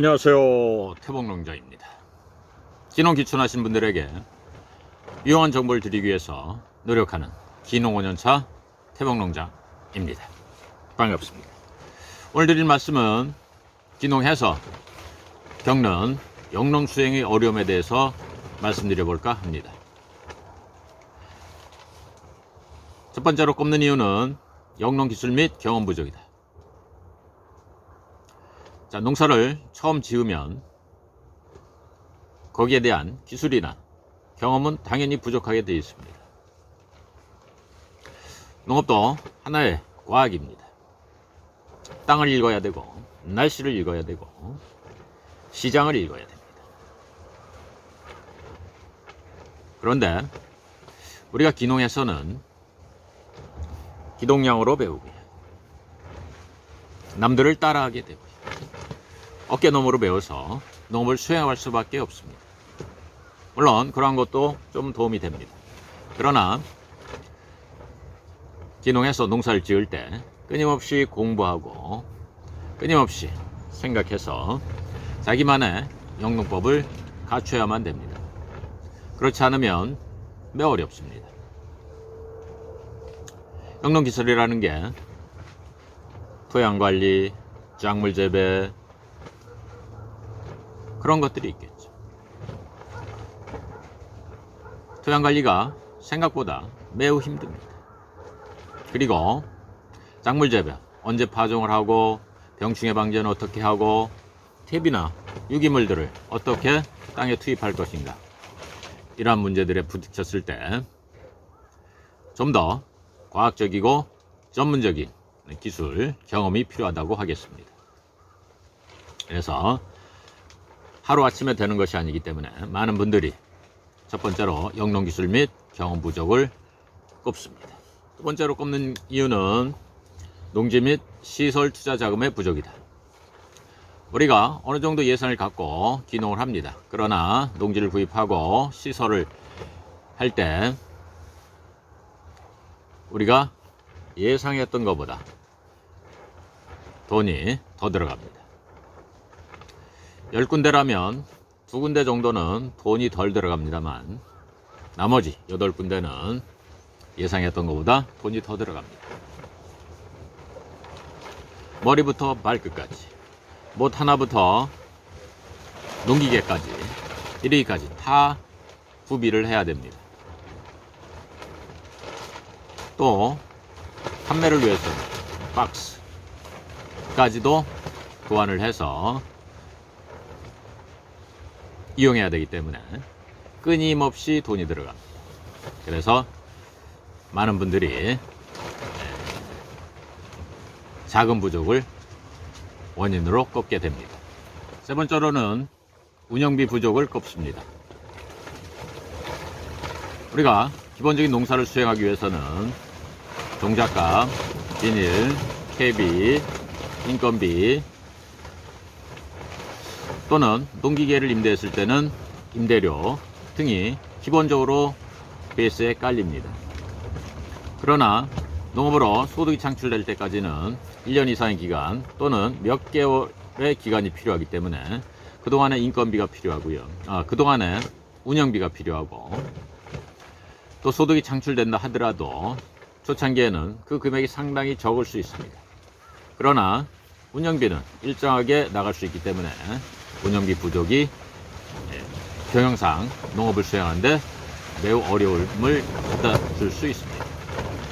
안녕하세요, 태봉농장입니다. 기농 기촌하신 분들에게 유용한 정보를 드리기 위해서 노력하는 기농 5년차 태봉농장입니다. 반갑습니다. 오늘 드릴 말씀은 기농해서 겪는 영농 수행의 어려움에 대해서 말씀드려 볼까 합니다. 첫 번째로 꼽는 이유는 영농 기술 및 경험 부족이다. 자, 농사를 처음 지으면 거기에 대한 기술이나 경험은 당연히 부족하게 되어 있습니다. 농업도 하나의 과학입니다. 땅을 읽어야 되고, 날씨를 읽어야 되고, 시장을 읽어야 됩니다. 그런데 우리가 기농에서는 기동량으로 배우고요, 남들을 따라하게 되고요, 어깨너머로 배워서 농업을 수행할 수밖에 없습니다. 물론 그러한 것도 좀 도움이 됩니다. 그러나 기농에서 농사를 지을 때 끊임없이 공부하고 끊임없이 생각해서 자기만의 영농법을 갖춰야만 됩니다. 그렇지 않으면 매우 어렵습니다. 영농기술이라는 게 토양관리, 작물 재배, 그런 것들이 있겠죠. 토양관리가 생각보다 매우 힘듭니다. 그리고 작물 재배, 언제 파종을 하고, 병충해 방제는 어떻게 하고, 퇴비나 유기물들을 어떻게 땅에 투입할 것인가, 이러한 문제들에 부딪혔을 때 좀 더 과학적이고 전문적인 기술, 경험이 필요하다고 하겠습니다. 그래서 하루아침에 되는 것이 아니기 때문에 많은 분들이 첫 번째로 영농기술 및 경험 부족을 꼽습니다. 두 번째로 꼽는 이유는 농지 및 시설 투자 자금의 부족이다. 우리가 어느 정도 예산을 갖고 기농을 합니다. 그러나 농지를 구입하고 시설을 할 때 우리가 예상했던 것보다 돈이 더 들어갑니다. 10군데라면 2군데 정도는 돈이 덜 들어갑니다만 나머지 8군데는 예상했던 것보다 돈이 더 들어갑니다. 머리부터 발끝까지, 못 하나부터 농기계까지, 일일이까지 다 구비를 해야 됩니다. 또 판매를 위해서는 박스까지도 교환을 해서 이용해야 되기 때문에 끊임없이 돈이 들어갑니다. 그래서 많은 분들이 자금 부족을 원인으로 꼽게 됩니다. 세 번째로는 운영비 부족을 꼽습니다. 우리가 기본적인 농사를 수행하기 위해서는 종잣값, 비닐, 퇴비, 인건비, 또는 농기계를 임대했을 때는 임대료 등이 기본적으로 베이스에 깔립니다. 그러나 농업으로 소득이 창출될 때까지는 1년 이상의 기간 또는 몇 개월의 기간이 필요하기 때문에 그동안의 인건비가 필요하고요. 그동안의 운영비가 필요하고, 또 소득이 창출된다 하더라도 초창기에는 그 금액이 상당히 적을 수 있습니다. 그러나 운영비는 일정하게 나갈 수 있기 때문에 운영비 부족이 경영상 농업을 수행하는데 매우 어려움을 갖다 줄 수 있습니다.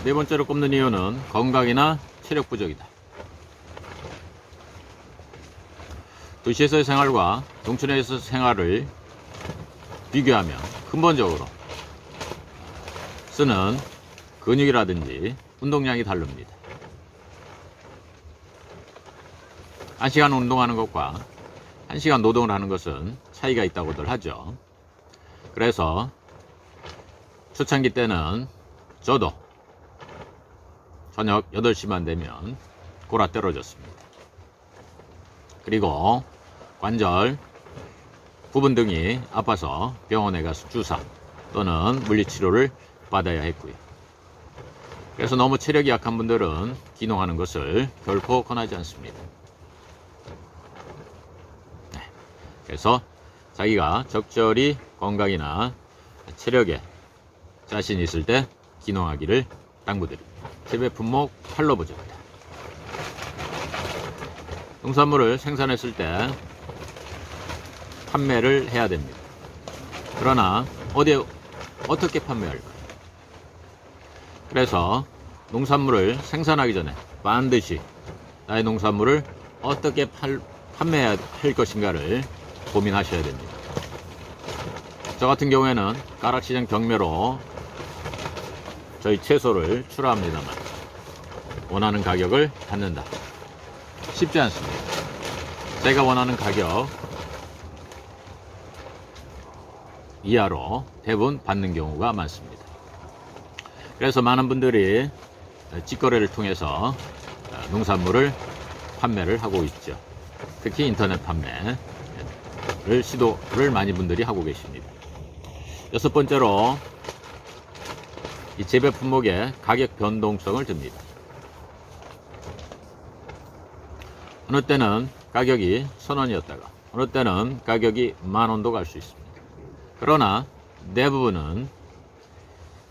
네 번째로 꼽는 이유는 건강이나 체력 부족이다. 도시에서의 생활과 농촌에서의 생활을 비교하면 근본적으로 쓰는 근육이라든지 운동량이 다릅니다. 1시간 운동하는 것과 1시간 노동을 하는 것은 차이가 있다고들 하죠. 그래서 초창기 때는 저도 저녁 8시만 되면 골아 떨어졌습니다. 그리고 관절, 부분 등이 아파서 병원에 가서 주사 또는 물리치료를 받아야 했고요. 그래서 너무 체력이 약한 분들은 기농하는 것을 결코 권하지 않습니다. 그래서 자기가 적절히 건강이나 체력에 자신이 있을 때 기농하기를 당부드립니다. 재배 품목 팔로 보조입니다. 농산물을 생산했을 때 판매를 해야 됩니다. 그러나 어디에 어떻게 판매할까? 그래서 농산물을 생산하기 전에 반드시 나의 농산물을 어떻게 판매해야 할 것인가를 고민하셔야 됩니다. 저 같은 경우에는 가락시장 경매로 저희 채소를 출하합니다만 원하는 가격을 받는다. 쉽지 않습니다. 제가 원하는 가격 이하로 대부분 받는 경우가 많습니다. 그래서 많은 분들이 직거래를 통해서 농산물을 판매를 하고 있죠. 특히 인터넷 판매를 시도를 많이 분들이 하고 계십니다. 여섯 번째로 이 재배 품목의 가격 변동성을 듭니다. 어느 때는 가격이 1,000원이었다가 어느 때는 가격이 10,000원도 갈 수 있습니다. 그러나 대부분은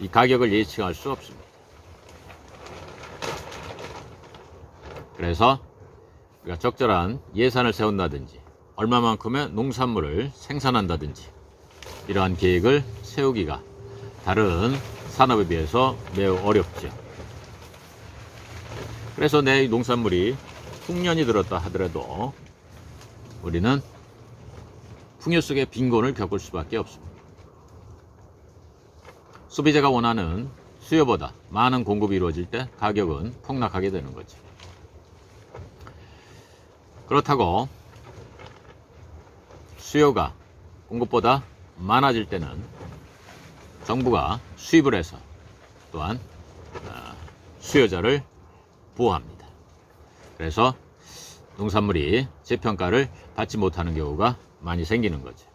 이 가격을 예측할 수 없습니다. 그래서 우리가 적절한 예산을 세운다든지 얼마만큼의 농산물을 생산한다든지 이러한 계획을 세우기가 다른 산업에 비해서 매우 어렵죠. 그래서 내 농산물이 흉년이 들었다 하더라도 우리는 풍요 속의 빈곤을 겪을 수밖에 없습니다. 소비자가 원하는 수요보다 많은 공급이 이루어질 때 가격은 폭락하게 되는 거죠. 그렇다고 수요가 공급보다 많아질 때는 정부가 수입을 해서 또한 수요자를 보호합니다. 그래서 농산물이 재평가를 받지 못하는 경우가 많이 생기는 거죠.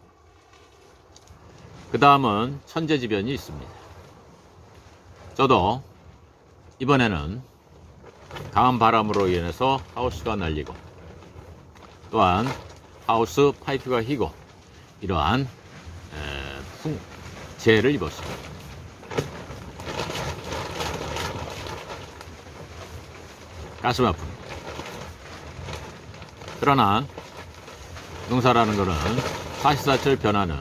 그 다음은 천재지변이 있습니다. 저도 이번에는 강한 바람으로 인해서 하우스가 날리고 또한 하우스 파이프가 휘고 이러한 재해를 입었습니다. 가슴 아픕니다. 그러나 농사라는 것은 24시간 변하는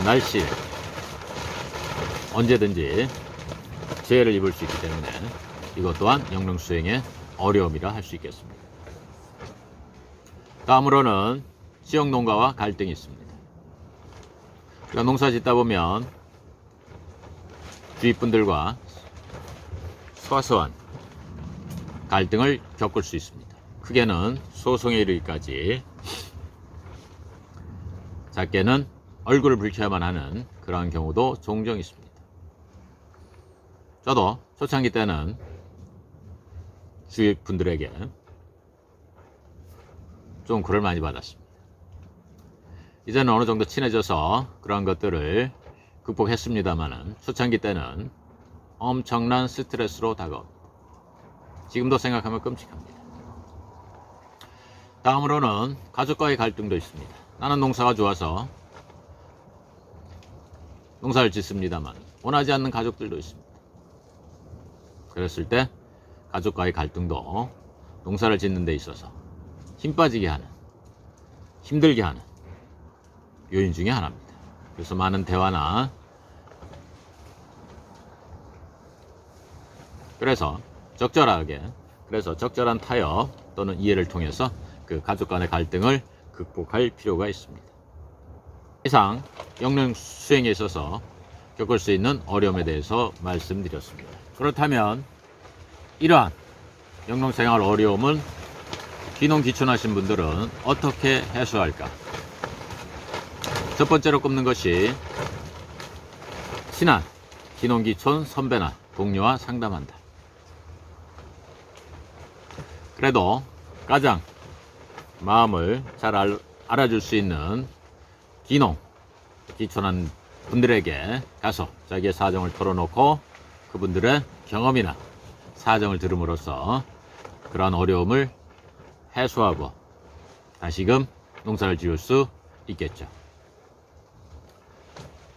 날씨 언제든지 재해를 입을 수 있기 때문에 이것 또한 영농 수행의 어려움이라 할 수 있겠습니다. 다음으로는 지역 농가와 갈등이 있습니다. 그러니까 농사 짓다 보면 주위 분들과 소소한 갈등을 겪을 수 있습니다. 크게는 소송에 이르기까지, 작게는 얼굴을 붉혀야만 하는 그러한 경우도 종종 있습니다. 저도 초창기 때는 주위 분들에게 좀 글을 많이 받았습니다. 이제는 어느 정도 친해져서 그런 것들을 극복했습니다만은 초창기 때는 엄청난 스트레스로 다가옵니다. 지금도 생각하면 끔찍합니다. 다음으로는 가족과의 갈등도 있습니다. 나는 농사가 좋아서 농사를 짓습니다만 원하지 않는 가족들도 있습니다. 그랬을 때 가족과의 갈등도 농사를 짓는 데 있어서 힘 빠지게 하는, 힘들게 하는 요인 중에 하나입니다. 그래서 많은 대화나 그래서 적절한 타협 또는 이해를 통해서 그 가족 간의 갈등을 극복할 필요가 있습니다. 이상 영농 수행에 있어서 겪을 수 있는 어려움에 대해서 말씀드렸습니다. 그렇다면 이러한 영농 생활 어려움은 귀농 귀촌하신 분들은 어떻게 해소할까? 첫 번째로 꼽는 것이 친한 귀농 귀촌 선배나 동료와 상담한다. 그래도 가장 마음을 잘 알아줄 수 있는 귀농 귀촌한 분들에게 가서 자기의 사정을 털어놓고 그분들의 경험이나 사정을 들음으로써 그러한 어려움을 해소하고 다시금 농사를 지을 수 있겠죠.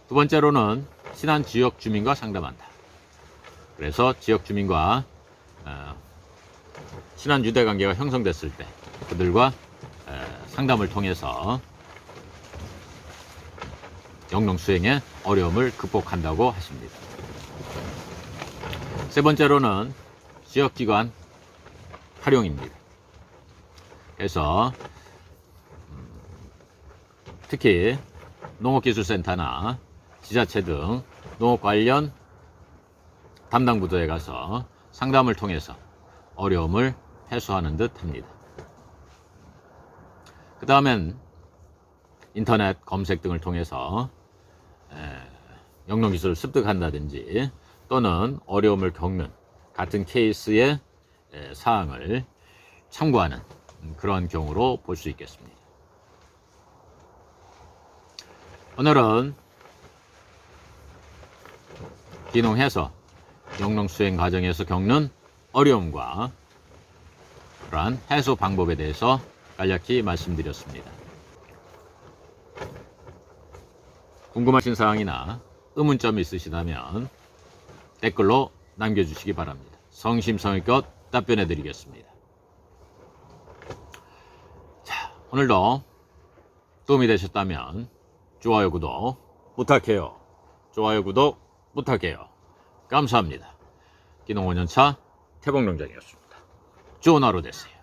두 번째로는 친한 지역 주민과 상담한다. 그래서 지역 주민과 친한 유대관계가 형성됐을 때 그들과 상담을 통해서 영농 수행의 어려움을 극복한다고 하십니다. 세 번째로는 지역기관 활용입니다. 그래서 특히 농업기술센터나 지자체 등 농업 관련 담당 부서에 가서 상담을 통해서 어려움을 해소하는 듯 합니다. 그 다음엔 인터넷 검색 등을 통해서 영농기술을 습득한다든지 또는 어려움을 겪는 같은 케이스의 사항을 참고하는 그런 경우로 볼 수 있겠습니다. 오늘은 귀농해서 영농 수행 과정에서 겪는 어려움과 그러한 해소 방법에 대해서 간략히 말씀드렸습니다. 궁금하신 사항이나 의문점이 있으시다면 댓글로 남겨주시기 바랍니다. 성심성의껏 답변해 드리겠습니다. 자, 오늘도 도움이 되셨다면 좋아요, 구독 부탁해요. 좋아요, 구독 부탁해요. 감사합니다. 귀농 5년차 태봉농장이었습니다. 좋은 하루 되세요.